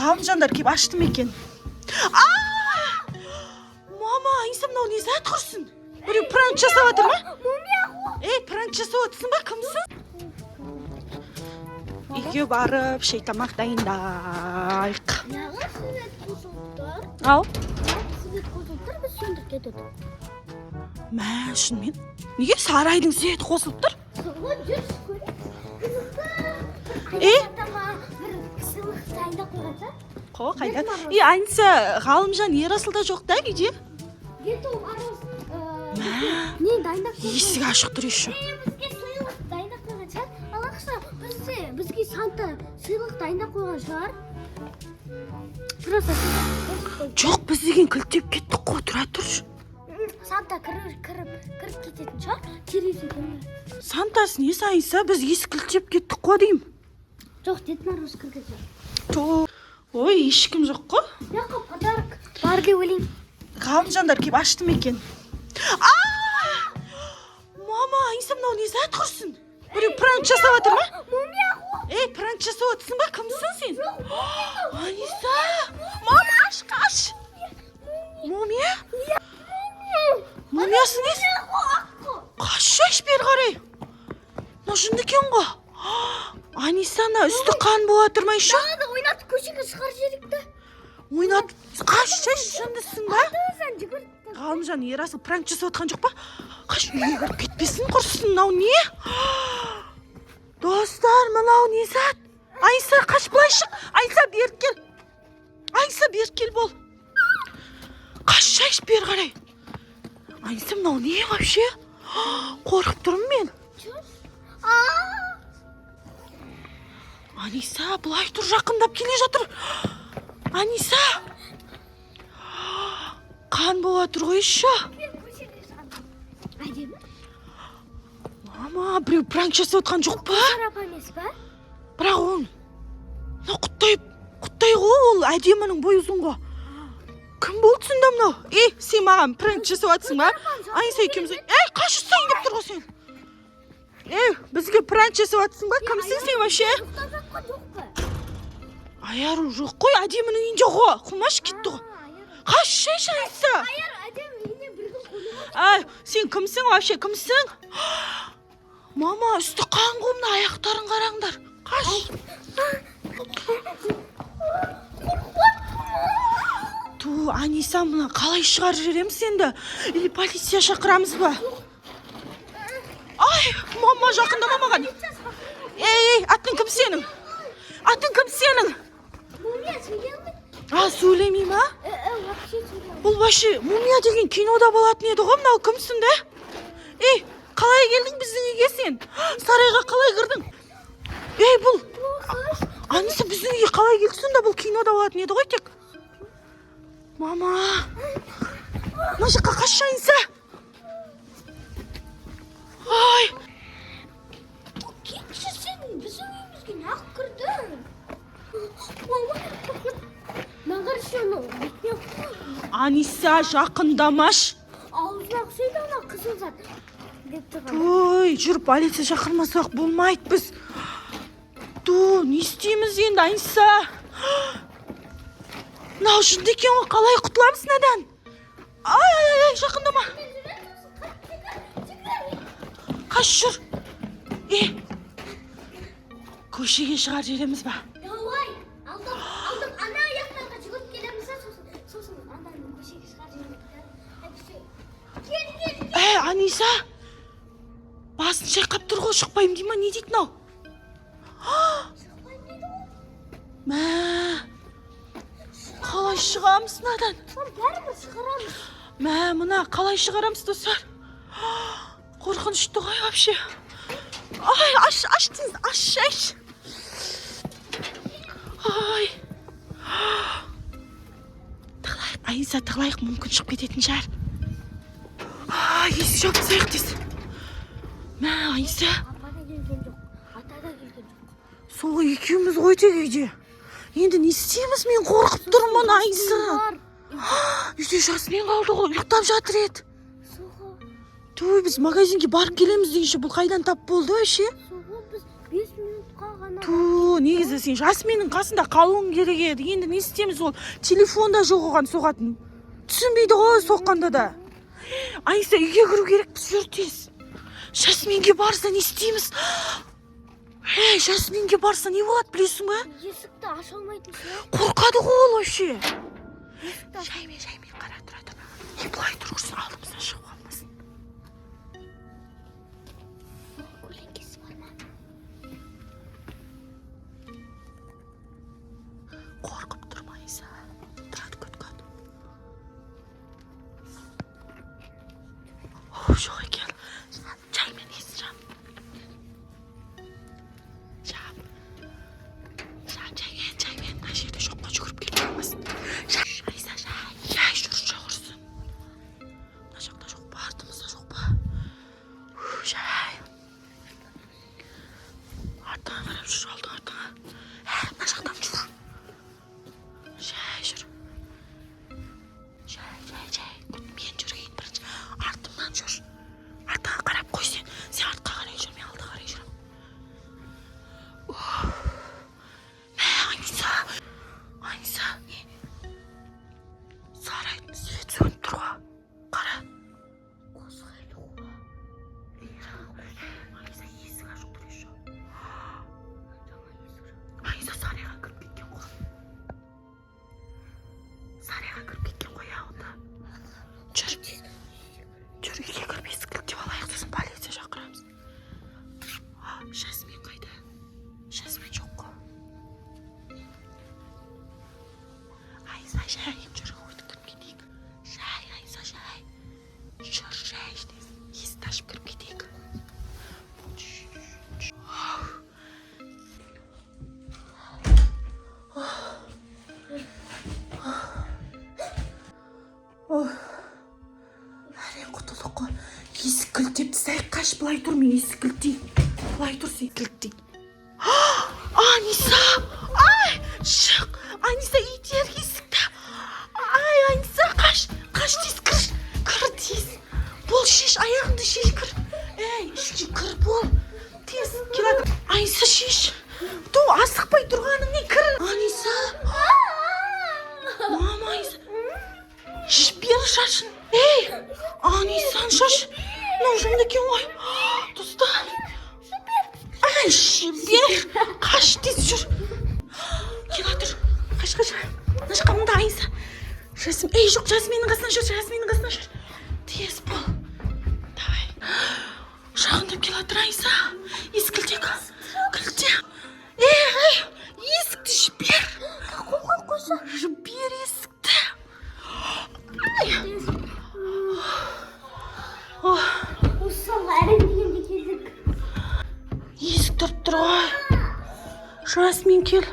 Ғалымжандар кеп ашты ма екен? Мама, Айса мынау не зат құрсын? Біреу пранк жасап жатыр ма? Пранк жасап жатырсың ба? Кімсің? Үйге барып шай тамақ дайындайық. Неға свет қосылыптыр? Ау? Свет қосылыптыр, біз сөндіріп кетеді. Мә, шынымен? Неге сарайдың светі қосылып тұр? Соңғы жүріс көріп. Сыйлық дайындап қойғанша? Қайда? Айнысы, Ғалымжан Ерасылда жоқ та үйде? Где-то не дайындап қойған. Есік ашық тұр еще. Бізге сыйлық дайындап қойған шығар. Ал ақша, бізге Санта сыйлық дайындап қойған шығар. Просто Жоқ, біз деген кілттеп кеттік қой, тұра тұршы. Санта кіріп кететін шығар. Терезеден. Сантасы не Айса, біз есік кілттеп кеттік қой деймін. Жоқ, Дед Мороз кірген шығар. Ой, ешкім жоқ қой. Яққа подарок бар деп ойлаймын. Ғалымжандар кеп ашты ма екен? Мама, Айса мынау не зат құрсын? Біреу пранк жасап жатыр ма? Мумия ғой. Пранк жасап жатырсың ба? Кімсің сен? Айса! Мама, аш! Мумия? Мумиясы не? Қашаш бер қарай. Мынау жынды екен ғой. Анисана, үсті қан болып жатыр ма еще? Ойнатып көшеге шығар жерікті. Ойнатып, қашаш жындысың ба? Сен жүгір. Ғалымжан Ерасыл пранк жасап отқан жоқ па? Қаш үйге кіріп кетпесін құрсын, мынау не? Достар, мынау не зат? Айса, қаш былай шық. Айса, беріп кел. Айса, беріп кел бол. Қашаш бер қарай. Айса, мынау не вообще? Қорқып тұрмын мен. Аниса, былай тұр, жақындап келе жатыр. Аниса! Қан болып жатыр ғой еще. Мама, біреу пранк жасап отқан жоқ па? Бірақ ол құттай ғой, ол әдемінің бойы ұзын ғой. Кім болды сонда мынау? Сен маған пранк жасап жатсың ба? Аниса екеуміз. Қаш ұстайын деп тұр ғой сен. Бізге пранк жасап жатсың ба? Кімсің сен вообще? Аяру жоқ қой, әдемінің үйінде ғой. Құмаш кетті ғой. Қашаш Айса. Сен кімсің вообще, кімсің? Мама, үсті қан ғой, мына аяқтарын қараңдар. Қаш. Аниса, мына қалай шығарып жібереміз енді? Или полиция шақырамыз ба? Мама, жақындама маған. Атын кім сенің? Атын кім сенің? Сөйлемей ма? Бұл вообще мумия деген кинода болатын еді ғой, мынау кімсің да? Қалай келдің біздің үйге сен? Сарайға қалай кірдің? Бұл Аниса біздің үйге қалай келдің да, бұл кинода болатын еді ғой тек. Мама, мына жаққа қашы Аниса. Кетші сен, біздің үйімізге неғып кірдің? Аниса, жақындамаш. Аузына ұқсайды ана қызыл зат. Жүр, полиция шақырмасақ болмайды біз. Не істейміз енді, Аниса? Мынау жынды екен ғой, қалай құтыламыз мынадан? Жақындама. Қаш жүр. Көшеге шығар жеріміз ба? Алдым, ана аяқтарға жүгіріп келеміз, сосын андан көшеге шығар жеріміз. Аниса, басын шайқап тұр ғой, шықпайым дей ма, не дейді мынау? Мә, қалай шығамыз мынадан? Бәрібір шығарамыз. Мә, мына қалай шығарамыз достар? Қорқынышты ғой вообще. Аш дейміз, аш. Тығылайық, Аниса, тығылайық, мүмкін шығып кететін шығар. Есік жауып тастайық десін. Мә, Аниса. Апада келген жоқ, атада келген жоқ. Сол екеуміз ғой тек үйде. Енді не істейміз, мен қорқып тұрмын, Аниса. Үйде жасымен қалды ғой, ұйықтап жатыр еді. Біз магазинге барып келеміз дейінші, бұл қайдан тап болды вообще? Біз 5 минутқа ғана негізі сен Жасминнің қасында қалуың керек еді. Енді не істейміз, ол телефонда жоқ оған соғатын. Түсінбейді ғой соққанда да. Айса, үйге кіру керекпіз, жүр тез. Жасминге барса не істейміз? Жасминге барса не болады білесің бе? Есікті аша алмайтынсың. Қорқады ғой ол вообще. Жаймен қара тұрады. Былай тұрғырсын, алдымыздан шығып қалмасын. Көлеңкесі бар ма? Қорқып тұрмайса. Тұрады, көт. Жоқ екен. Жаймен есі жаймен. Мына жерде жоққа жүгіріп кетіп қалмасын. Айса, жай жүрші құрсын. Мына жақта жоқ па, артымызда жоқ па? Жай. Артыңа қарап жүр, артыңа. Мына жақтан жүр. Жай жүр. Жай. Мен жүргейін бірінші. Артымнан жүр. Артыңа қарап қой сен. Сен артқа қарай жүр, мен алдыға қарай жүрем. Айса. Сарайдың свет сөніп тұр ғой. Қара. Қозғайлы ғой. Айса, есік ашық тұр еще. Айса, сарайға кіріп кеткен ғой. Онда. Жүр, үйге кіріп есік кілттеп алайық, сосын полиция шақырамыз. Жасмин қайда? Жасмин жоқ қой. Айса, жай, жүр, ойды кіріп кетейік. Айса, жай. Жүр, есікті ашып кіріп кетейік. Әрең құтылдық қой. Есік кілттеп тастайық, қаш, былай тұр, мен есік кілттейін. Былай тұр, сен кілттейін. Аниса! Шық! Аниса, ийтер есікті. Аниса, қаш тез, кір тез. Бол, шеш, аяғыңды шеш, кір. Ішке кір, бол. Тез, келатыр. Аниса, шеш. Асықпай тұрғаның не, кір. Аниса! Мама, Аниса. Бері шашын. Анисаның шаш. Нужен екен ғой. Тұста. Бер. Қаш, тез жүр. Келатыр. Қаш. Мына жаққа мында Аниса. Жоқ, Жасминнің қасынан жүр. Тез бол. Давай. Жағындап келатыр Аниса. Есік кілте. Есікті жібер. Жібер есікті. Есік тұрып тұр ғой. Жасмин, кел.